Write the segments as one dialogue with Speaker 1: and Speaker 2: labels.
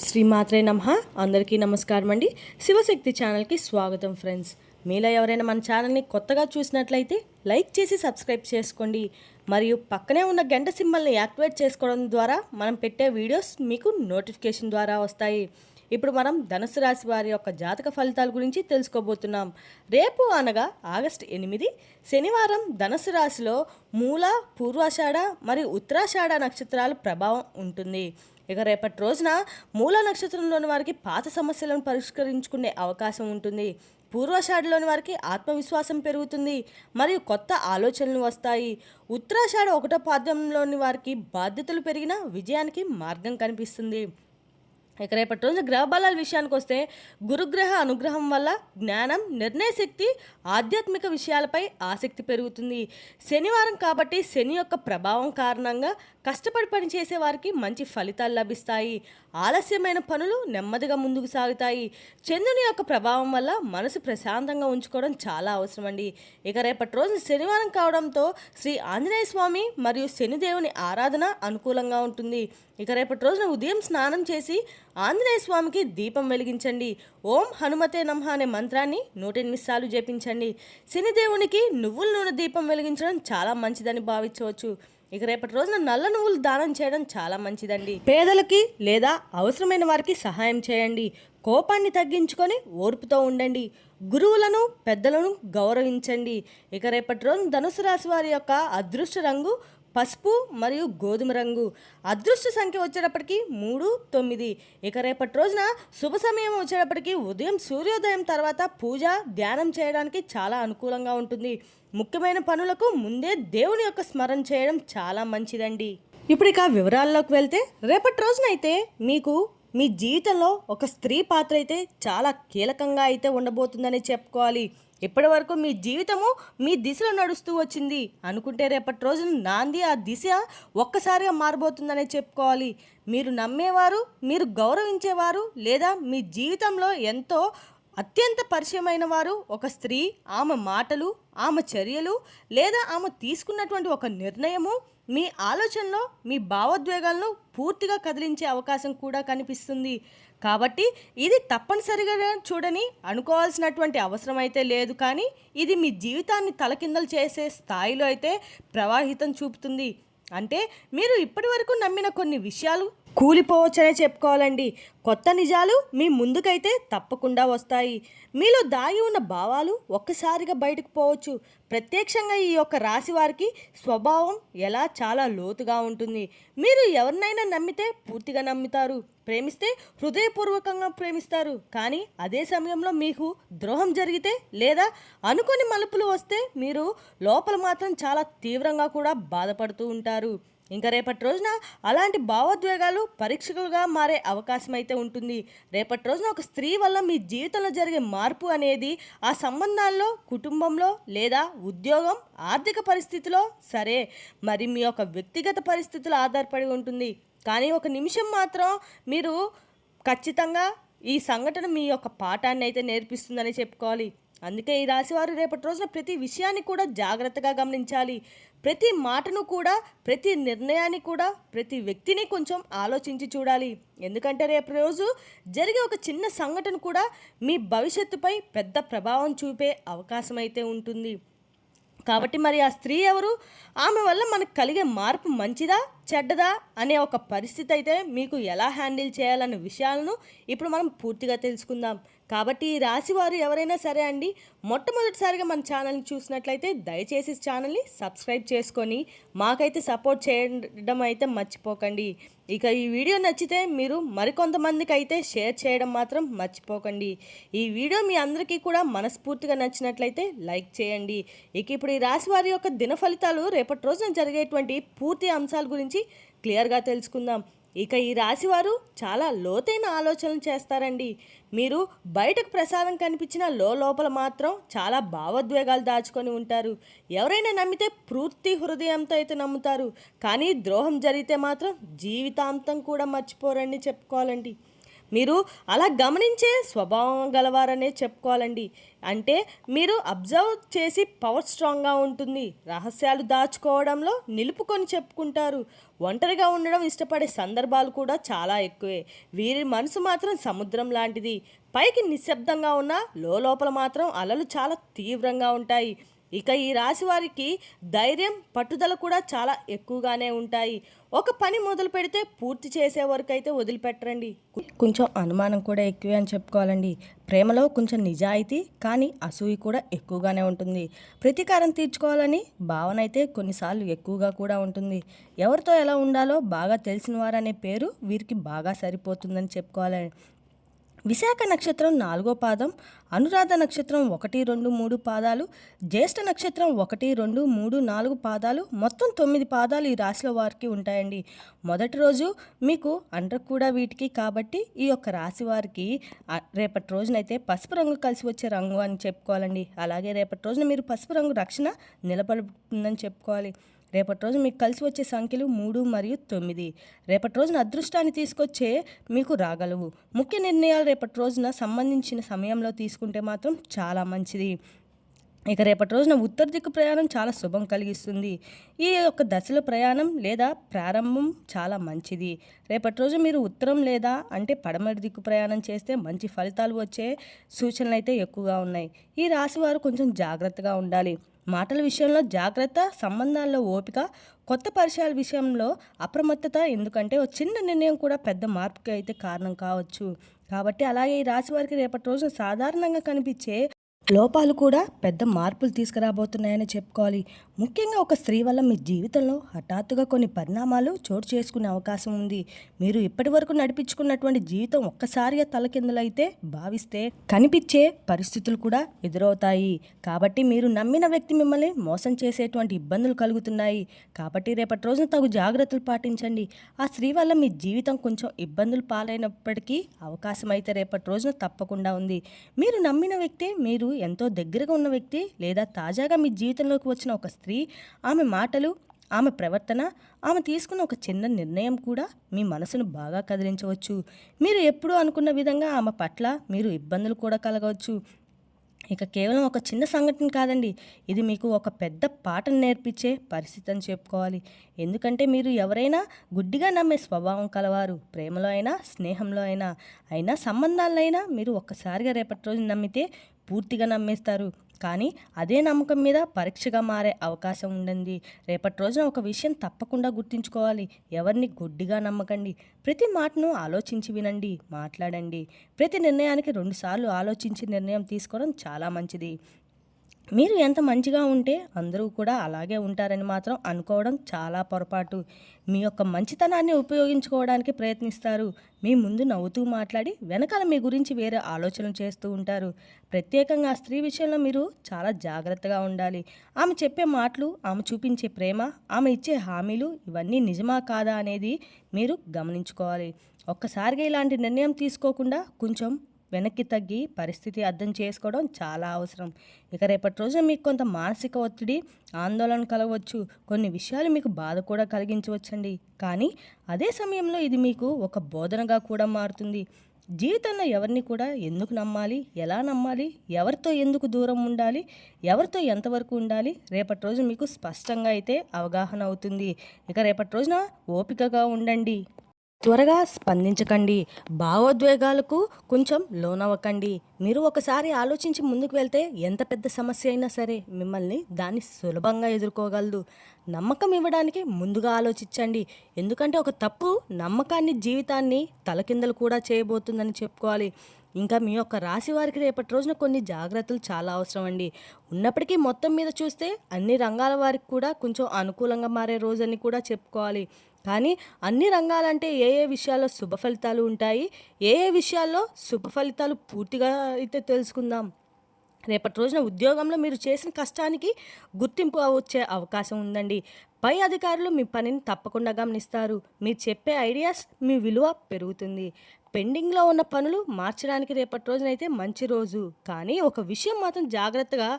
Speaker 1: శ్రీమాత్రే నమః. అందరికీ నమస్కారం అండి. శివశక్తి ఛానల్కి స్వాగతం ఫ్రెండ్స్. మీలో ఎవరైనా మన ఛానల్ని కొత్తగా చూసినట్లయితే లైక్ చేసి సబ్స్క్రైబ్ చేసుకోండి. మరియు పక్కనే ఉన్న గంట సింబల్ని యాక్టివేట్ చేసుకోవడం ద్వారా మనం పెట్టే వీడియోస్ మీకు నోటిఫికేషన్ ద్వారా వస్తాయి. ఇప్పుడు మనం ధనుసు రాశి వారి యొక్క జాతక ఫలితాల గురించి తెలుసుకోబోతున్నాం. రేపు అనగా ఆగస్టు 8 శనివారం ధనుసు రాశిలో మూల, పూర్వాషాఢ మరియు ఉత్తరాషాఢ నక్షత్రాల ప్రభావం ఉంటుంది. ఇక రేపటి రోజున మూల నక్షత్రంలోని వారికి పాత సమస్యలను పరిష్కరించుకునే అవకాశం ఉంటుంది. పూర్వాషాఢలోని వారికి ఆత్మవిశ్వాసం పెరుగుతుంది మరియు కొత్త ఆలోచనలు వస్తాయి. ఉత్తరాషాఢ 1వ పాదంలోని వారికి బాధ్యతలు పెరిగిన విజయానికి మార్గం కనిపిస్తుంది. ఇక రేపటి రోజున గ్రహ బలాల విషయానికి వస్తే గురుగ్రహ అనుగ్రహం వల్ల జ్ఞానం, నిర్ణయ శక్తి, ఆధ్యాత్మిక విషయాలపై ఆసక్తి పెరుగుతుంది. శనివారం కాబట్టి శని యొక్క ప్రభావం కారణంగా కష్టపడి పనిచేసే వారికి మంచి ఫలితాలు లభిస్తాయి. ఆలస్యమైన పనులు నెమ్మదిగా ముందుకు సాగుతాయి. చంద్రుని యొక్క ప్రభావం వల్ల మనసు ప్రశాంతంగా ఉంచుకోవడం చాలా అవసరం అండి. ఇక రేపటి రోజు శనివారం కావడంతో శ్రీ ఆంజనేయ స్వామి మరియు శనిదేవుని ఆరాధన అనుకూలంగా ఉంటుంది. ఇక రేపటి రోజున ఉదయం స్నానం చేసి ఆంజనేయ స్వామికి దీపం వెలిగించండి. ఓం హనుమతే నమః అనే మంత్రాన్ని 108 సార్లు జపించండి. శనిదేవునికి నువ్వుల నూనె దీపం వెలిగించడం చాలా మంచిదని భావించవచ్చు. ఇక రేపటి రోజున నల్ల నువ్వులు దానం చేయడం చాలా మంచిదండి. పేదలకి లేదా అవసరమైన వారికి సహాయం చేయండి. కోపాన్ని తగ్గించుకొని ఓర్పుతో ఉండండి. గురువులను, పెద్దలను గౌరవించండి. ఇక రేపటి రోజున ధనుసు రాశి వారి యొక్క అదృష్ట రంగు పసుపు మరియు గోధుమ రంగు. అదృష్ట సంఖ్య వచ్చేటప్పటికి 3, 9. ఇక రేపటి రోజున శుభ సమయం వచ్చేటప్పటికి ఉదయం సూర్యోదయం తర్వాత పూజ, ధ్యానం చేయడానికి చాలా అనుకూలంగా ఉంటుంది. ముఖ్యమైన పనులకు ముందే దేవుని యొక్క స్మరణ చేయడం చాలా మంచిదండి. ఇప్పుడు ఇక వివరాల్లోకి వెళ్తే రేపటి రోజునైతే మీకు మీ జీవితంలో ఒక స్త్రీ పాత్ర అయితే చాలా కీలకంగా అయితే ఉండబోతుందని చెప్పుకోవాలి. ఇప్పటి వరకు మీ జీవితము మీ దిశలో నడుస్తూ వచ్చింది అనుకుంటే రేపటి రోజున నాంది ఆ దిశ ఒక్కసారిగా మారబోతుందనే చెప్పుకోవాలి. మీరు నమ్మేవారు, మీరు గౌరవించేవారు లేదా మీ జీవితంలో ఎంతో అత్యంత పరిచయమైన వారు ఒక స్త్రీ, ఆమె మాటలు, ఆమె చర్యలు లేదా ఆమె తీసుకున్నటువంటి ఒక నిర్ణయము మీ ఆలోచనలో మీ భావోద్వేగాలను పూర్తిగా కదిలించే అవకాశం కూడా కనిపిస్తుంది. కాబట్టి ఇది తప్పనిసరిగా చూడని అనుకోవాల్సినటువంటి అవసరం అయితే లేదు, కానీ ఇది మీ జీవితాన్ని తలకిందలు చేసే స్థాయిలో అయితే ప్రవాహితం చూపుతుంది. అంటే మీరు ఇప్పటి వరకు నమ్మిన కొన్ని విషయాలు కూలిపోవచ్చనే చెప్పుకోవాలండి. కొత్త నిజాలు మీ ముందుకైతే తప్పకుండా వస్తాయి. మీలో దాగి ఉన్న భావాలు ఒక్కసారిగా బయటకు పోవచ్చు. ప్రత్యక్షంగా ఈ యొక్క రాశి వారికి స్వభావం ఎలా చాలా లోతుగా ఉంటుంది. మీరు ఎవరినైనా నమ్మితే పూర్తిగా నమ్ముతారు, ప్రేమిస్తే హృదయపూర్వకంగా ప్రేమిస్తారు. కానీ అదే సమయంలో మీకు ద్రోహం జరిగితే లేదా అనుకోని మలుపులు వస్తే మీరు లోపల మాత్రం చాలా తీవ్రంగా కూడా బాధపడుతూ ఉంటారు. ఇంకా రేపటి రోజున అలాంటి భావోద్వేగాలు పరీక్షలుగా మారే అవకాశం అయితే ఉంటుంది. రేపటి రోజున ఒక స్త్రీ వల్ల మీ జీవితంలో జరిగే మార్పు అనేది ఆ సంబంధాల్లో, కుటుంబంలో లేదా ఉద్యోగం, ఆర్థిక పరిస్థితిలో సరే మరి మీ యొక్క వ్యక్తిగత పరిస్థితులు ఆధారపడి ఉంటుంది. కానీ ఒక నిమిషం మాత్రం మీరు ఖచ్చితంగా ఈ సంఘటన మీ యొక్క పాఠాన్ని అయితే నేర్పిస్తుందని చెప్పుకోవాలి. అందుకే ఈ రాశివారు రేపటి రోజున ప్రతి విషయాన్ని కూడా జాగ్రత్తగా గమనించాలి. ప్రతి మాటను కూడా, ప్రతి నిర్ణయాన్ని కూడా, ప్రతి వ్యక్తిని కొంచెం ఆలోచించి చూడాలి. ఎందుకంటే రేపు రోజు జరిగే ఒక చిన్న సంఘటన కూడా మీ భవిష్యత్తుపై పెద్ద ప్రభావం చూపే అవకాశం అయితే ఉంటుంది. కాబట్టి మరి ఆ స్త్రీ ఎవరు, ఆమె వల్ల మనకు కలిగే మార్పు మంచిదా చెడ్డదా అనే ఒక పరిస్థితి అయితే మీకు ఎలా హ్యాండిల్ చేయాలనే విషయాలను ఇప్పుడు మనం పూర్తిగా తెలుసుకుందాం. కాబట్టి ఈ రాశి వారు ఎవరైనా సరే అండి, మొట్టమొదటిసారిగా మన ఛానల్ని చూసినట్లయితే దయచేసి ఛానల్ని సబ్స్క్రైబ్ చేసుకొని మాకైతే సపోర్ట్ చేయడం అయితే మర్చిపోకండి. ఇక ఈ వీడియో నచ్చితే మీరు మరికొంతమందికి అయితే షేర్ చేయడం మాత్రం మర్చిపోకండి. ఈ వీడియో మీ అందరికీ కూడా మనస్ఫూర్తిగా నచ్చినట్లయితే లైక్ చేయండి. ఇక ఇప్పుడు ఈ రాశి వారి యొక్క దిన ఫలితాలు రేపటి రోజున జరిగేటువంటి పూర్తి అంశాల గురించి క్లియర్గా తెలుసుకుందాం. ఇక ఈ రాశివారు చాలా లోతైన ఆలోచనలు చేస్తారండి. మీరు బయటకు ప్రసాదం కనిపించిన లోపల మాత్రం చాలా భావోద్వేగాలు దాచుకొని ఉంటారు. ఎవరైనా నమ్మితే పూర్తి హృదయంతో అయితే నమ్ముతారు, కానీ ద్రోహం జరిగితే మాత్రం జీవితాంతం కూడా మర్చిపోరని చెప్పుకోవాలండి. మీరు అలా గమనించే స్వభావం గలవారనే చెప్పుకోవాలండి. అంటే మీరు అబ్జర్వ్ చేసి పవర్ స్ట్రాంగ్గా ఉంటుంది. రహస్యాలు దాచుకోవడంలో నిలుపుకొని చెప్పుకుంటారు. ఒంటరిగా ఉండడం ఇష్టపడే సందర్భాలు కూడా చాలా ఎక్కువే. వీరి మనసు మాత్రం సముద్రం లాంటిది. పైకి నిశ్శబ్దంగా ఉన్న లోపల మాత్రం అలలు చాలా తీవ్రంగా ఉంటాయి. ఇక ఈ రాశి వారికి ధైర్యం, పట్టుదల కూడా చాలా ఎక్కువగానే ఉంటాయి. ఒక పని మొదలు పెడితే పూర్తి చేసే వరకు అయితే వదిలిపెట్టరండి. కొంచెం అనుమానం కూడా ఎక్కువే అని చెప్పుకోవాలండి. ప్రేమలో కొంచెం నిజాయితీ కానీ అసూయ కూడా ఎక్కువగానే ఉంటుంది. ప్రతీకారం తీర్చుకోవాలని భావన అయితే కొన్నిసార్లు ఎక్కువగా కూడా ఉంటుంది. ఎవరితో ఎలా ఉండాలో బాగా తెలిసిన వారనే పేరు వీరికి బాగా సరిపోతుందని చెప్పుకోవాలి. విశాఖ నక్షత్రం 4వ పాదం, అనురాధ నక్షత్రం 1, 2, 3 పాదాలు, జ్యేష్ఠ నక్షత్రం 1, 2, 3, 4 పాదాలు, మొత్తం 9 పాదాలు ఈ రాశిలో వారికి ఉంటాయండి. మొదటి రోజు మీకు అంటర్ కూడా వీటికి కాబట్టి ఈ యొక్క రాశి వారికి రేపటి రోజునైతే పసుపు రంగు కలిసి వచ్చే రంగు అని చెప్పుకోవాలండి. అలాగే రేపటి రోజున మీరు పసుపు రంగు రక్షణ నిలబడుతుందని చెప్పుకోవాలి. రేపటి రోజు మీకు కలిసి వచ్చే సంఖ్యలు 3 మరియు 9. రేపటి రోజున అదృష్టాన్ని తీసుకొచ్చే మీకు రాగలవు. ముఖ్య నిర్ణయాలు రేపటి రోజున సంబంధించిన సమయంలో తీసుకుంటే మాత్రం చాలా మంచిది. ఇక రేపటి రోజున ఉత్తర దిక్కు ప్రయాణం చాలా శుభం కలిగిస్తుంది. ఈ యొక్క దశలో ప్రయాణం లేదా ప్రారంభం చాలా మంచిది. రేపటి రోజు మీరు ఉత్తరం లేదా అంటే పడమటి దిక్కు ప్రయాణం చేస్తే మంచి ఫలితాలు వచ్చే సూచనలు అయితే ఎక్కువగా ఉన్నాయి. ఈ రాశి వారు కొంచెం జాగ్రత్తగా ఉండాలి. మాటల విషయంలో జాగ్రత్త, సంబంధాల్లో ఓపిక, కొత్త పరిచయాల విషయంలో అప్రమత్తత. ఎందుకంటే ఒక చిన్న నిర్ణయం కూడా పెద్ద మార్పుకి అయితే కారణం కావచ్చు. కాబట్టి అలాగే ఈ రాశి వారికి రేపటి రోజున సాధారణంగా కనిపించే లోపాలు కూడా పెద్ద మార్పులు తీసుకురాబోతున్నాయని చెప్పుకోవాలి. ముఖ్యంగా ఒక స్త్రీ వల్ల మీ జీవితంలో హఠాత్తుగా కొన్ని పరిణామాలు చోటు చేసుకునే అవకాశం ఉంది. మీరు ఇప్పటి వరకు నడిపించుకున్నటువంటి జీవితం ఒక్కసారిగా తలకిందులైతే భావిస్తే కనిపించే పరిస్థితులు కూడా ఎదురవుతాయి. కాబట్టి మీరు నమ్మిన వ్యక్తి మిమ్మల్ని మోసం చేసేటువంటి ఇబ్బందులు కలుగుతున్నాయి. కాబట్టి రేపటి రోజున తగు జాగ్రత్తలు పాటించండి. ఆ స్త్రీ వల్ల మీ జీవితం కొంచెం ఇబ్బందులు పాలైనప్పటికీ అవకాశం అయితే రేపటి రోజున తప్పకుండా ఉంది. మీరు నమ్మిన వ్యక్తి, మీరు ఎంతో దగ్గరగా ఉన్న వ్యక్తి లేదా తాజాగా మీ జీవితంలోకి వచ్చిన ఒక స్త్రీ, ఆమె మాటలు, ఆమె ప్రవర్తన, ఆమె తీసుకున్న ఒక చిన్న నిర్ణయం కూడా మీ మనసును బాగా కదిలించవచ్చు. మీరు ఎప్పుడూ అనుకున్న విధంగా ఆమె పట్ల మీరు ఇబ్బందులు కూడా కలగవచ్చు. ఇక కేవలం ఒక చిన్న సంఘటన కాదండి, ఇది మీకు ఒక పెద్ద పాఠం నేర్పించే పరిస్థితి అని చెప్పుకోవాలి. ఎందుకంటే మీరు ఎవరైనా గుడ్డిగా నమ్మే స్వభావం కలవారు. ప్రేమలో అయినా, స్నేహంలో అయినా సంబంధాల్లో అయినా మీరు ఒక్కసారిగా రేపటి రోజు నమ్మితే పూర్తిగా నమ్మేస్తారు. కానీ అదే నమ్మకం మీద పరీక్షగా మారే అవకాశం ఉండండి. రేపటి రోజున ఒక విషయం తప్పకుండా గుర్తుంచుకోవాలి. ఎవరిని గుడ్డిగా నమ్మకండి. ప్రతి మాటను ఆలోచించి వినండి, మాట్లాడండి. ప్రతి నిర్ణయానికి 2 సార్లు ఆలోచించి నిర్ణయం తీసుకోవడం చాలా మంచిది. మీరు ఎంత మంచిగా ఉంటే అందరూ కూడా అలాగే ఉంటారని మాత్రం అనుకోవడం చాలా పొరపాటు. మీ యొక్క మంచితనాన్ని ఉపయోగించుకోవడానికి ప్రయత్నిస్తారు. మీ ముందు నవ్వుతూ మాట్లాడి వెనకాల మీ గురించి వేరే ఆలోచనలు చేస్తూ ఉంటారు. ప్రత్యేకంగా ఆ స్త్రీ విషయంలో మీరు చాలా జాగ్రత్తగా ఉండాలి. ఆమె చెప్పే మాటలు, ఆమె చూపించే ప్రేమ, ఆమె ఇచ్చే హామీలు ఇవన్నీ నిజమా కాదా అనేది మీరు గమనించుకోవాలి. ఒక్కసారిగా ఇలాంటి నిర్ణయం తీసుకోకుండా కొంచెం వెనక్కి తగ్గి పరిస్థితి అర్థం చేసుకోవడం చాలా అవసరం. ఇక రేపటి రోజున మీకు కొంత మానసిక ఒత్తిడి, ఆందోళన కలగవచ్చు. కొన్ని విషయాలు మీకు బాధ కూడా కలిగించవచ్చండి. కానీ అదే సమయంలో ఇది మీకు ఒక బోధనగా కూడా మారుతుంది. జీవితంలో ఎవరిని కూడా ఎందుకు నమ్మాలి, ఎలా నమ్మాలి, ఎవరితో ఎందుకు దూరం ఉండాలి, ఎవరితో ఎంతవరకు ఉండాలి, రేపటి రోజు మీకు స్పష్టంగా అయితే అవగాహన అవుతుంది. ఇక రేపటి రోజున ఓపికగా ఉండండి. త్వరగా స్పందించకండి. భావోద్వేగాలకు కొంచెం లోనవ్వకండి. మీరు ఒకసారి ఆలోచించి ముందుకు వెళ్తే ఎంత పెద్ద సమస్య అయినా సరే మిమ్మల్ని దాన్ని సులభంగా ఎదుర్కోగలదు. నమ్మకం ఇవ్వడానికి ముందుగా ఆలోచించండి. ఎందుకంటే ఒక తప్పు నమ్మకాన్ని, జీవితాన్ని తలకిందలు కూడా చేయబోతుందని చెప్పుకోవాలి. ఇంకా మీ యొక్క రాశి వారికి రేపటి రోజున కొన్ని జాగ్రత్తలు చాలా అవసరం అండి. ఉన్నప్పటికీ మొత్తం మీద చూస్తే అన్ని రంగాల వారికి కూడా కొంచెం అనుకూలంగా మారే రోజని కూడా చెప్పుకోవాలి. కానీ అన్ని రంగాలంటే ఏ ఏ విషయాల్లో శుభ ఫలితాలు ఉంటాయి, ఏ ఏ విషయాల్లో శుభ ఫలితాలు పూర్తిగా అయితే తెలుసుకుందాం. రేపటి రోజున ఉద్యోగంలో మీరు చేసిన కష్టానికి గుర్తింపు వచ్చే అవకాశం ఉందండి. పై అధికారులు మీ పనిని తప్పకుండా గమనిస్తారు. మీరు చెప్పే ఐడియాస్ మీ విలువ పెరుగుతుంది. పెండింగ్లో ఉన్న పనులు మార్చడానికి రేపటి రోజునైతే మంచి రోజు. కానీ ఒక విషయం మాత్రం జాగ్రత్తగా,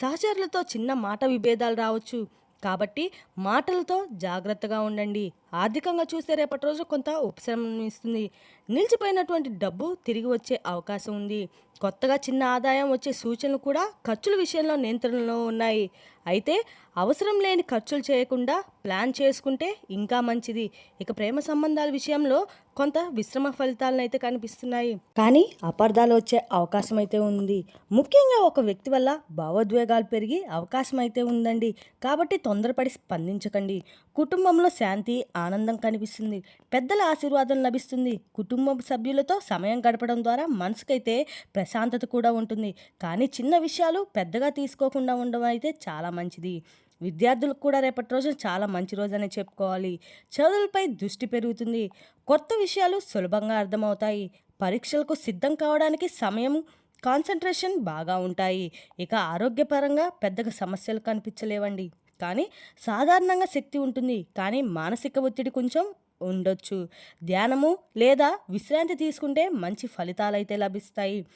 Speaker 1: సహచరులతో చిన్న మాట విభేదాలు రావచ్చు. కాబట్టి మాటలతో జాగ్రత్తగా ఉండండి. ఆర్థికంగా చూస్తే రేపటి రోజు కొంత ఉపశమనం ఇస్తుంది. నిలిచిపోయినటువంటి డబ్బు తిరిగి వచ్చే అవకాశం ఉంది. కొత్తగా చిన్న ఆదాయం వచ్చే సూచనలు కూడా ఖర్చుల విషయంలో నియంత్రణలో ఉన్నాయి. అయితే అవసరం లేని ఖర్చులు చేయకుండా ప్లాన్ చేసుకుంటే ఇంకా మంచిది. ఇక ప్రేమ సంబంధాల విషయంలో కొంత విశ్రమ ఫలితాలను అయితే కనిపిస్తున్నాయి. కానీ అపార్థాలు వచ్చే అవకాశం అయితే ఉంది. ముఖ్యంగా ఒక వ్యక్తి వల్ల భావోద్వేగాలు పెరిగి అవకాశం అయితే ఉందండి. కాబట్టి తొందరపడి స్పందించకండి. కుటుంబంలో శాంతి, ఆనందం కనిపిస్తుంది. పెద్దల ఆశీర్వాదం లభిస్తుంది. కుటుంబ సభ్యులతో సమయం గడపడం ద్వారా మనసుకైతే ప్రశాంతత కూడా ఉంటుంది. కానీ చిన్న విషయాలు పెద్దగా తీసుకోకుండా ఉండడం అయితే చాలా మంచిది. విద్యార్థులకు కూడా రేపటి రోజు చాలా మంచి రోజనే చెప్పుకోవాలి. చదువులపై దృష్టి పెరుగుతుంది. కొత్త విషయాలు సులభంగా అర్థమవుతాయి. పరీక్షలకు సిద్ధం కావడానికి సమయం, కాన్సంట్రేషన్ బాగా ఉంటాయి. ఇక ఆరోగ్యపరంగా పెద్దగా సమస్యలు కనిపించలేవండి. కానీ సాధారణంగా శక్తి ఉంటుంది. కానీ మానసిక ఒత్తిడి కొంచెం ఉండొచ్చు. ధ్యానము లేదా విశ్రాంతి తీసుకుంటే మంచి ఫలితాలు అయితే లభిస్తాయి.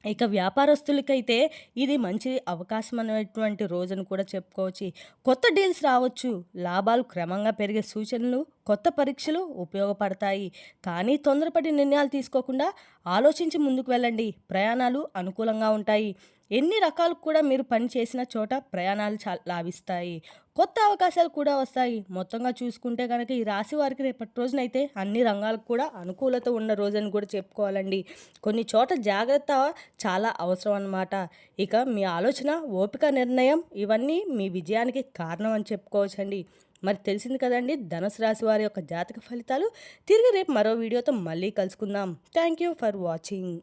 Speaker 1: ఇక వ్యాపారస్తులకైతే ఇది మంచి అవకాశం అనేటువంటి రోజును కూడా చెప్పుకోవచ్చు. కొత్త డీల్స్ రావచ్చు. లాభాలు క్రమంగా పెరిగే సూచనలు, కొత్త పరీక్షలు ఉపయోగపడతాయి. కానీ తొందరపడి నిర్ణయాలు తీసుకోకుండా ఆలోచించి ముందుకు వెళ్ళండి. ప్రయాణాలు అనుకూలంగా ఉంటాయి. ఎన్ని రకాలకు కూడా మీరు పని చేసిన చోట ప్రయాణాలు లాభిస్తాయి. కొత్త అవకాశాలు కూడా వస్తాయి. మొత్తంగా చూసుకుంటే కనుక ఈ రాశి వారికి రేపటి రోజునైతే అన్ని రంగాలకు కూడా అనుకూలత ఉన్న రోజని కూడా చెప్పుకోవాలండి. కొన్ని చోట జాగ్రత్త చాలా అవసరం అన్నమాట. ఇక మీ ఆలోచన, ఓపిక, నిర్ణయం ఇవన్నీ మీ విజయానికి కారణం అని చెప్పుకోవచ్చండి. మరి తెలిసింది కదండి ధనుసు రాశి వారి యొక్క జాతక ఫలితాలు. తిరిగి రేపు మరో వీడియోతో మళ్ళీ కలుసుకుందాం. Thank you for watching.